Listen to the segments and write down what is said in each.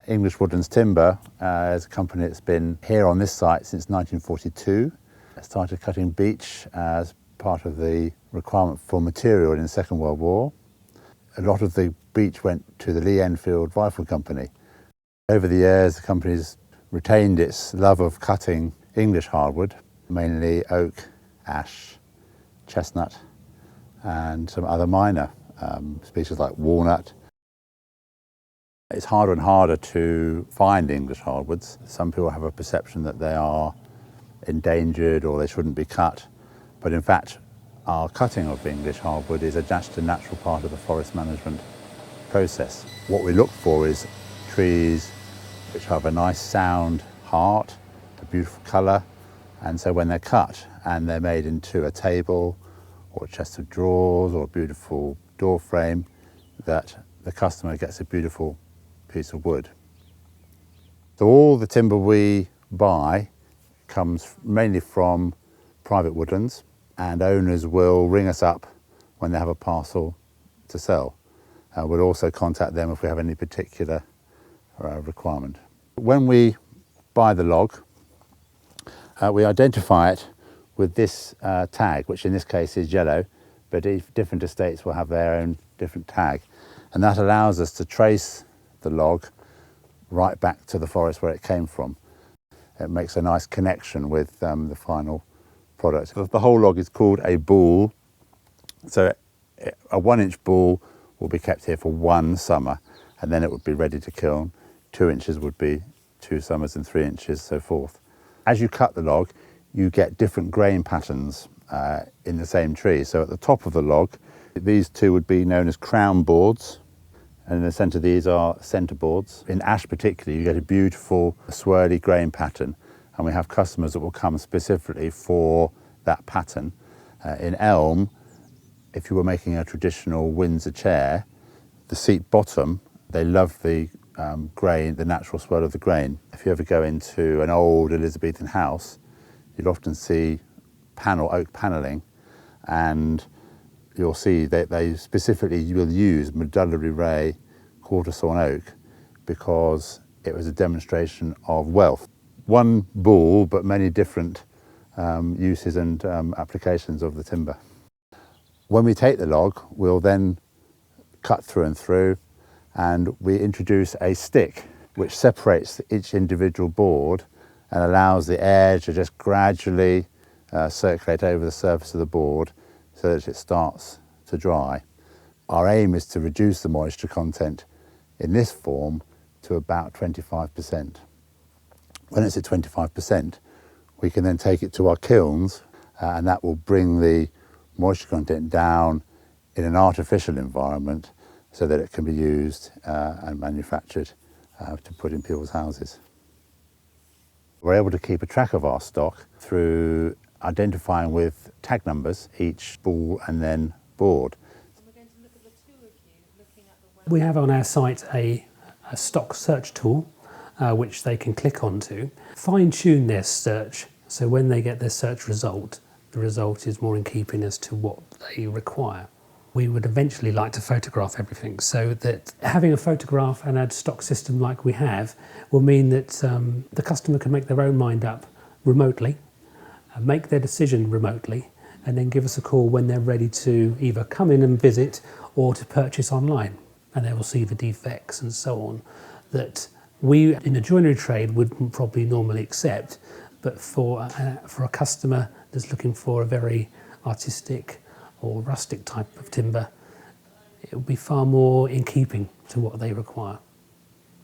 English Woodlands Timber is a company that's been here on this site since 1942. It started cutting beech as part of the requirement for material in the Second World War. A lot of the beech went to the Lee Enfield Rifle Company. Over the years, the company's retained its love of cutting English hardwood, mainly oak, ash, chestnut, and some other minor species like walnut. It's harder and harder to find English hardwoods. Some people have a perception that they are endangered or they shouldn't be cut, but in fact our cutting of English hardwood is just a natural part of the forest management process. What we look for is trees which have a nice sound heart, a beautiful colour, and so when they're cut and they're made into a table or a chest of drawers or a beautiful door frame, that the customer gets a beautiful piece of wood. So all the timber we buy comes mainly from private woodlands, and owners will ring us up when they have a parcel to sell. We'll also contact them if we have any particular requirement. When we buy the log, we identify it with this tag, which in this case is yellow, but different estates will have their own different tag, and that allows us to trace the log right back to the forest where it came from. It makes a nice connection with the final product. The whole log is called a ball, so a 1-inch ball will be kept here for 1 summer, and then it would be ready to kiln. 2 inches would be 2 summers, and 3 inches, so forth. As you cut the log, you get different grain patterns in the same tree. So at the top of the log, these two would be known as crown boards, and in the centre these are centre boards. In ash particularly, you get a beautiful swirly grain pattern, and we have customers that will come specifically for that pattern. In elm, if you were making a traditional Windsor chair, the seat bottom, they love the grain, the natural swirl of the grain. If you ever go into an old Elizabethan house, you'll often see oak panelling, and you'll see that they specifically will use medullary ray quarter sawn oak because it was a demonstration of wealth. One ball, but many different uses and applications of the timber. When we take the log, we'll then cut through and through, and we introduce a stick which separates each individual board and allows the air to just gradually circulate over the surface of the board so that it starts to dry. Our aim is to reduce the moisture content in this form to about 25%. When it's at 25%, we can then take it to our kilns, and that will bring the moisture content down in an artificial environment so that it can be used and manufactured to put in people's houses. We're able to keep a track of our stock through identifying with tag numbers each ball and then board. We're going to look at the two of you looking at the web. We have on our site a stock search tool which they can click onto, fine-tune their search, so when they get their search result, the result is more in keeping as to what they require. We would eventually like to photograph everything, so that having a photograph and a stock system like we have will mean that the customer can make their own mind up remotely, make their decision remotely, and then give us a call when they're ready to either come in and visit or to purchase online. And they will see the defects and so on that we in the joinery trade would probably normally accept, but for a customer that's looking for a very artistic or rustic type of timber, it will be far more in keeping to what they require.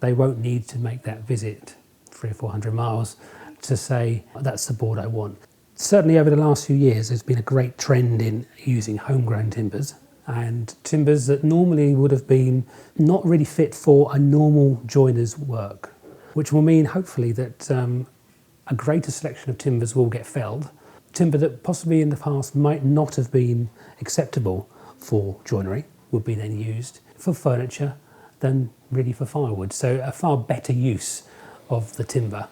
They won't need to make that visit 300 or 400 miles to say, that's the board I want. Certainly over the last few years, there's been a great trend in using homegrown timbers, and timbers that normally would have been not really fit for a normal joiner's work, which will mean hopefully that a greater selection of timbers will get felled. Timber that possibly in the past might not have been acceptable for joinery would be then used for furniture than really for firewood. So a far better use of the timber.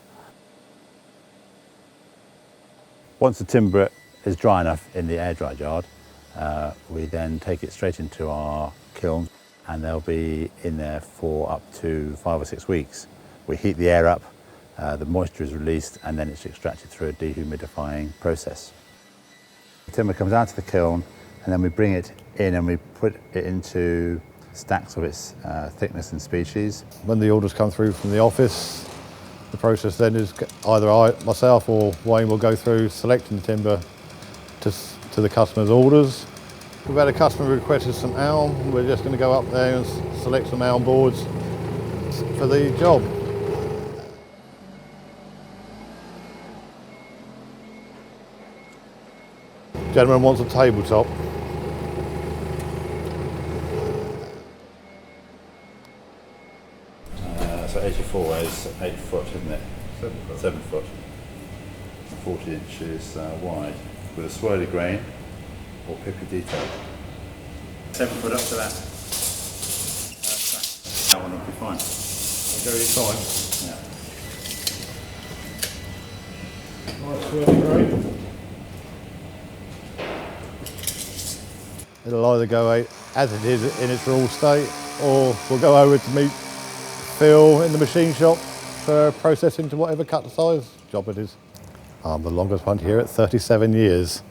Once the timber is dry enough in the air-dried yard, we then take it straight into our kiln, and they'll be in there for up to 5 or 6 weeks. We heat the air up, the moisture is released, and then it's extracted through a dehumidifying process. The timber comes out of the kiln, and then we bring it in and we put it into stacks of its thickness and species. When the orders come through from the office, the process then is either myself or Wayne will go through selecting the timber to the customer's orders. We've had a customer who requested some elm. We're just going to go up there and select some elm boards for the job. Gentleman wants a tabletop. So 84 is 8 foot, isn't it? 7 foot. 40 inches wide, with a swirly grain or pippy detail. 7 foot up to that. That one will be fine. Go each time. Yeah. Right, swirly grain. It'll either go out as it is in its raw state, or we'll go over to meet Phil in the machine shop for processing to whatever cut size job it is. I'm the longest one here at 37 years.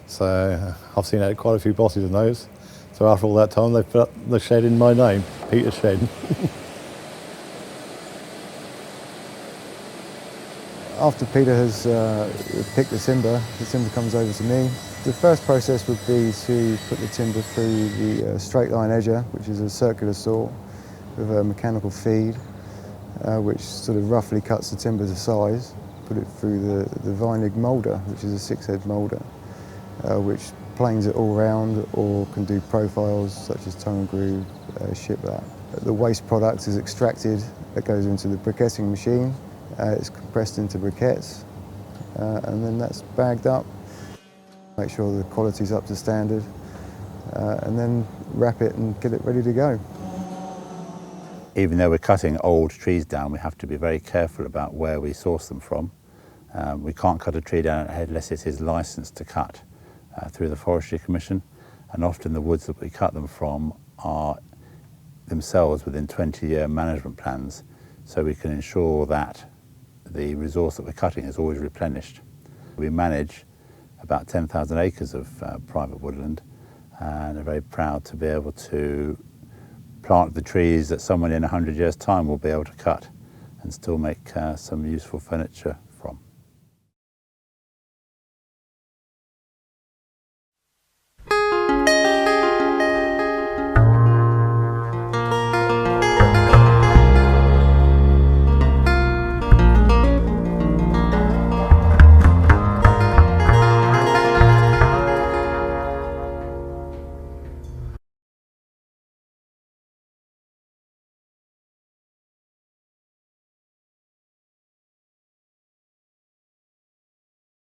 So I've seen out quite a few bosses in those. So after all that time, they've put up the shed in my name, Peter Shed. After Peter has picked the timber comes over to me. The first process would be to put the timber through the straight line edger, which is a circular saw with a mechanical feed, which sort of roughly cuts the timber to size. Put it through the Vinig moulder, which is a 6-head moulder, which planes it all round or can do profiles such as tongue and groove, shiplap. The waste product is extracted, it goes into the briquetting machine, it's compressed into briquettes, and then that's bagged up. Make sure the quality's up to standard, and then wrap it and get it ready to go. Even though we're cutting old trees down, we have to be very careful about where we source them from. We can't cut a tree down unless it is licensed to cut through the Forestry Commission, and often the woods that we cut them from are themselves within 20-year management plans, so we can ensure that the resource that we're cutting is always replenished. We manage about 10,000 acres of private woodland, and are very proud to be able to plant the trees that someone in 100 years' time will be able to cut and still make some useful furniture